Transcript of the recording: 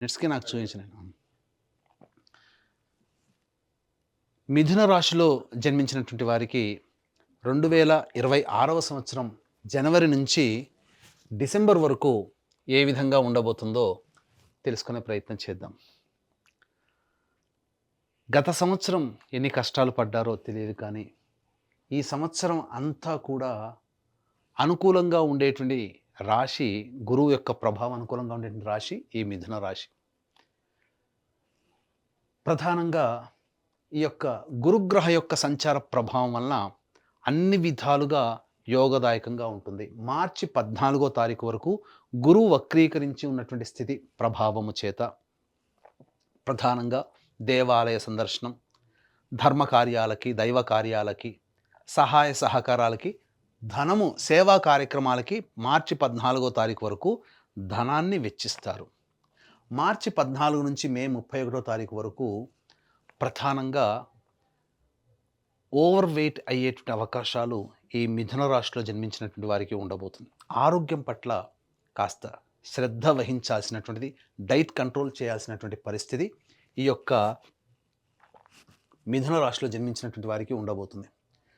నెట్స్‌కి నాకు చూయించు నేను. మిథున రాశిలో జన్మించినటువంటి వారికి 2026వ సంవత్సరం జనవరి నుంచి డిసెంబర్ వరకు ఏ విధంగా ఉండబోతుందో తెలుసుకునే ప్రయత్నం చేద్దాం. గత సంవత్సరం ఎన్ని కష్టాలు పడ్డారో తెలియదు కానీ, ఈ సంవత్సరం అంతా కూడా అనుకూలంగా ఉండేటువంటి రాశి, గురువు యొక్క ప్రభావం అనుకూలంగా ఉండేటువంటి రాశి ఈ మిథున రాశి. ప్రధానంగా ఈ యొక్క గురుగ్రహ యొక్క సంచార ప్రభావం వలన అన్ని విధాలుగా యోగదాయకంగా ఉంటుంది. మార్చి 14వ తారీఖు వరకు గురువు వక్రీకరించి ఉన్నటువంటి స్థితి ప్రభావము చేత ప్రధానంగా దేవాలయ సందర్శనం, ధర్మ కార్యాలకి, దైవ కార్యాలకి, సహాయ సహకారాలకి, ధనము సేవా కార్యక్రమాలకి మార్చి 14వ తారీఖు వరకు ధనాన్ని వెచ్చిస్తారు. మార్చి 14 నుంచి మే 31వ తారీఖు వరకు ప్రధానంగా ఓవర్ వెయిట్ అయ్యేటువంటి అవకాశాలు ఈ మిథున రాశిలో జన్మించినటువంటి వారికి ఉండబోతుంది. ఆరోగ్యం పట్ల కాస్త శ్రద్ధ వహించాల్సినటువంటిది, డైట్ కంట్రోల్ చేయాల్సినటువంటి పరిస్థితి ఈ యొక్క మిథున రాశిలో జన్మించినటువంటి వారికి ఉండబోతుంది.